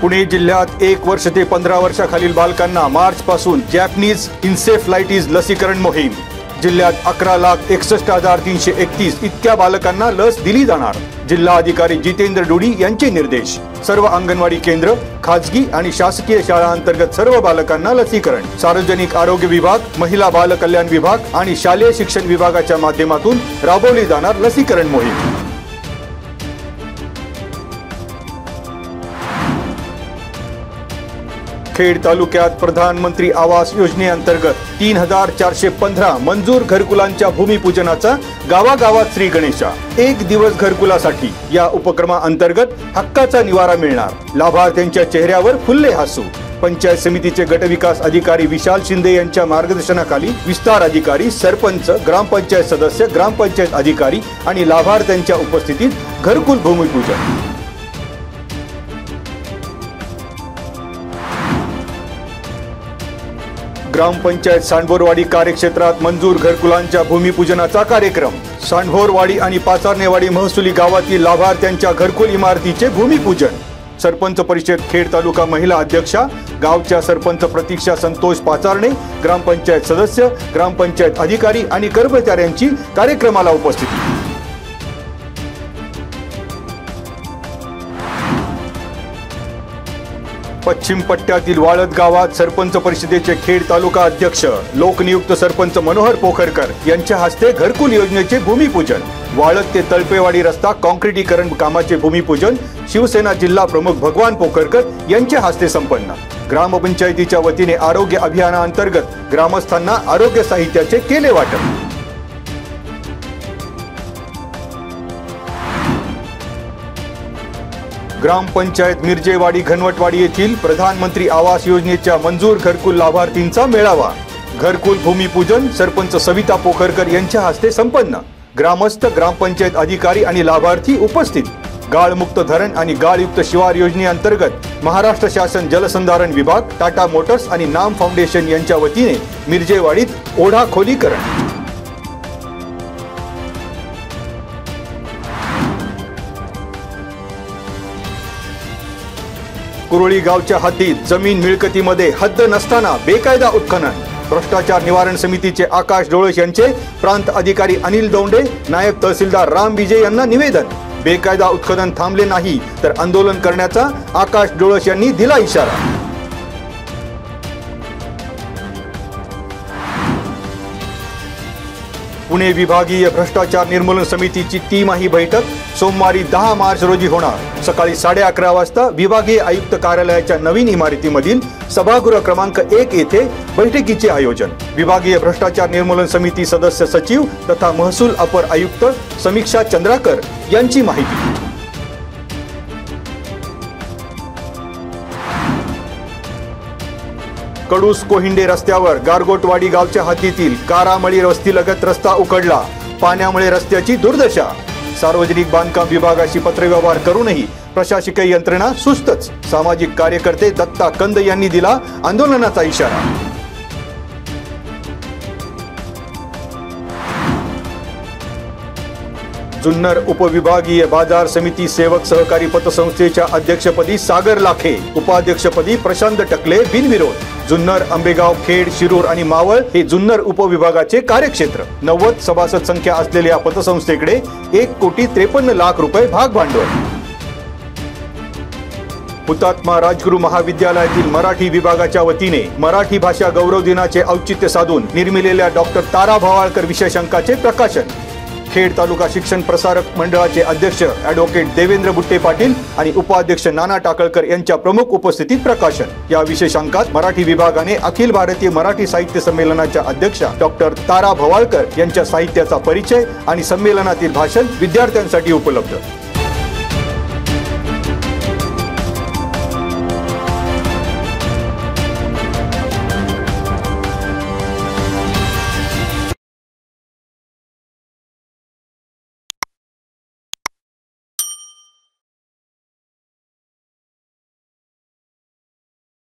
पुणे जिल्ह्यात 1 वर्ष ते 15 वर्षाखालील बालकांना मार्च पासून जॅपनीज इन्सेफ्लायटिस लसीकरण मोहीम। जिल्ह्यात 11,61,331 इतक्या बालकांना लस दिली जाणार। जिल्हा अधिकारी जितेंद्र डुडी यांचे निर्देश। सर्व अंगणवाडी केंद्र, खासगी आणि शासकीय शाळा अंतर्गत सर्व बालकांना लसीकरण। सार्वजनिक आरोग्य विभाग, महिला बाल कल्याण विभाग आणि शालेय शिक्षण विभागाच्या माध्यमातून राबवली जाणार लसीकरण मोहीम। खेड तालुक्यात प्रधानमंत्री आवास योजनेअंतर्गत 3,415 मंजूर घरकुलांच्या भूमिपूजनाचा गावागावात श्री गणेशा। 1 दिवस घरकुलासाठी या उपक्रमाअंतर्गत हक्काचा निवारा मिळणार। लाभार्थ्यांच्या चेहऱ्यावर फुलले हसू। पंचायत समितीचे गटविकास अधिकारी विशाल शिंदे यांच्या मार्गदर्शनाखाली विस्तार अधिकारी, सरपंच, ग्रामपंचायत सदस्य, ग्रामपंचायत अधिकारी आणि लाभार्थ्यांच्या उपस्थितीत घरकुल भूमिपूजन। ग्रामपंचायत सांडभोरवाडी कार्यक्षेत्रात मंजूर घरकुलांच्या भूमिपूजनाचा कार्यक्रम। सांडभोरवाडी आणि पाचारणेवाडी महसुली गावातील लाभार्थ्यांच्या घरकुल इमारतीचे भूमिपूजन। सरपंच परिषद खेड तालुका महिला अध्यक्षा, गावच्या सरपंच प्रतीक्षा संतोष पाचारणे, ग्रामपंचायत सदस्य, ग्रामपंचायत अधिकारी आणि कर्मचाऱ्यांची कार्यक्रमाला उपस्थिती। पश्चिम पट्ट्यातील वाळद गावात सरपंच परिषदेचे खेड तालुका अध्यक्ष, लोकनियुक्त सरपंच मनोहर पोखरकर यांच्या हस्ते घरकुल योजनेचे भूमिपूजन। वाळद ते तळपेवाडी रस्ता काँक्रिटीकरण कामाचे भूमिपूजन शिवसेना जिल्हा प्रमुख भगवान पोखरकर यांच्या हस्ते संपन्न। ग्रामपंचायतीच्या वतीने आरोग्य अभियानाअंतर्गत ग्रामस्थांना आरोग्य साहित्याचे केले वाटप। ग्रामपंचायत मिरजेवाडी घनवटवाडी येथील प्रधानमंत्री आवास योजनेच्या मंजूर घरकुल लाभार्थींचा मेळावा। घरकुल भूमिपूजन सरपंच सविता पोखरकर यांच्या हस्ते संपन्न। ग्रामस्थ, ग्रामपंचायत अधिकारी आणि लाभार्थी उपस्थित। गाळमुक्त धरण आणि गाळयुक्त शिवार योजनेअंतर्गत महाराष्ट्र शासन जलसंधारण विभाग, टाटा मोटर्स आणि नाम फाउंडेशन यांच्या वतीने मिरजेवाडीत ओढा खोलीकरण। कुरोळी गावच्या हद्दीत जमीन मिळकतीमध्ये हद्द नसताना बेकायदा उत्खनन। भ्रष्टाचार निवारण समितीचे आकाश डोळस यांचे प्रांत अधिकारी अनिल दौंडे, नायब तहसीलदार राम विजय यांना निवेदन। बेकायदा उत्खनन थांबले नाही तर आंदोलन करण्याचा आकाश डोळस यांनी दिला इशारा। पुणे विभागीय भ्रष्टाचार निर्मूलन समितीची तिमाही बैठक सोमवारी 10 मार्च रोजी होणार। सकाळी 11:30 वाजता विभागीय आयुक्त कार्यालयाच्या नवीन इमारतीमधील सभागृह क्रमांक 1 येथे बैठकीचे आयोजन। विभागीय भ्रष्टाचार निर्मूलन समिती सदस्य सचिव तथा महसूल अपर आयुक्त समीक्षा चंद्राकर यांची माहिती। कडूस कोहिंडे रस्त्यावर गारगोटवाडी गावच्या हद्दीतील कारामळी वस्तीलगत रस्ता उखडला। पाण्यामुळे रस्त्याची दुर्दशा। सार्वजनिक बांधकाम विभागाशी पत्रव्यवहार करूनही प्रशासकीय यंत्रणा सुस्तच। सामाजिक कार्यकर्ते दत्ता कंद यांनी दिला आंदोलनाचा इशारा। जुन्नर उपविभागीय बाजार समिती सेवक सहकारी पतसंस्थेच्या अध्यक्षपदी सागर लाखे, उपाध्यक्षपदी प्रशांत टकले बिनविरोध। जुन्नर, आंबेगाव, खेड, शिरूर आणि मावळ हे जुन्नर उपविभागाचे कार्यक्षेत्र। 90 सभासद संख्या असलेल्या पतसंस्थेकडे 1,53,00,000 रुपये भाग भांडवल। हुतात्मा राजगुरू महाविद्यालयातील मराठी विभागाच्या वतीने मराठी भाषा गौरव दिनाचे औचित्य साधून निर्मिलेल्या डॉक्टर तारा भवाळकर विशेष अंकाचे प्रकाशन। खेड तालुका शिक्षण प्रसारक मंडळाचे अध्यक्ष ॲडव्होकेट देवेंद्र बुट्टे पाटील आणि उपाध्यक्ष नाना टाकळकर यांच्या प्रमुख उपस्थितीत प्रकाशन। या विशेष अंकात मराठी विभागाने अखिल भारतीय मराठी साहित्य संमेलनाच्या अध्यक्षा डॉक्टर तारा भवाळकर यांच्या साहित्याचा परिचय आणि संमेलनातील भाषण विद्यार्थ्यांसाठी उपलब्ध।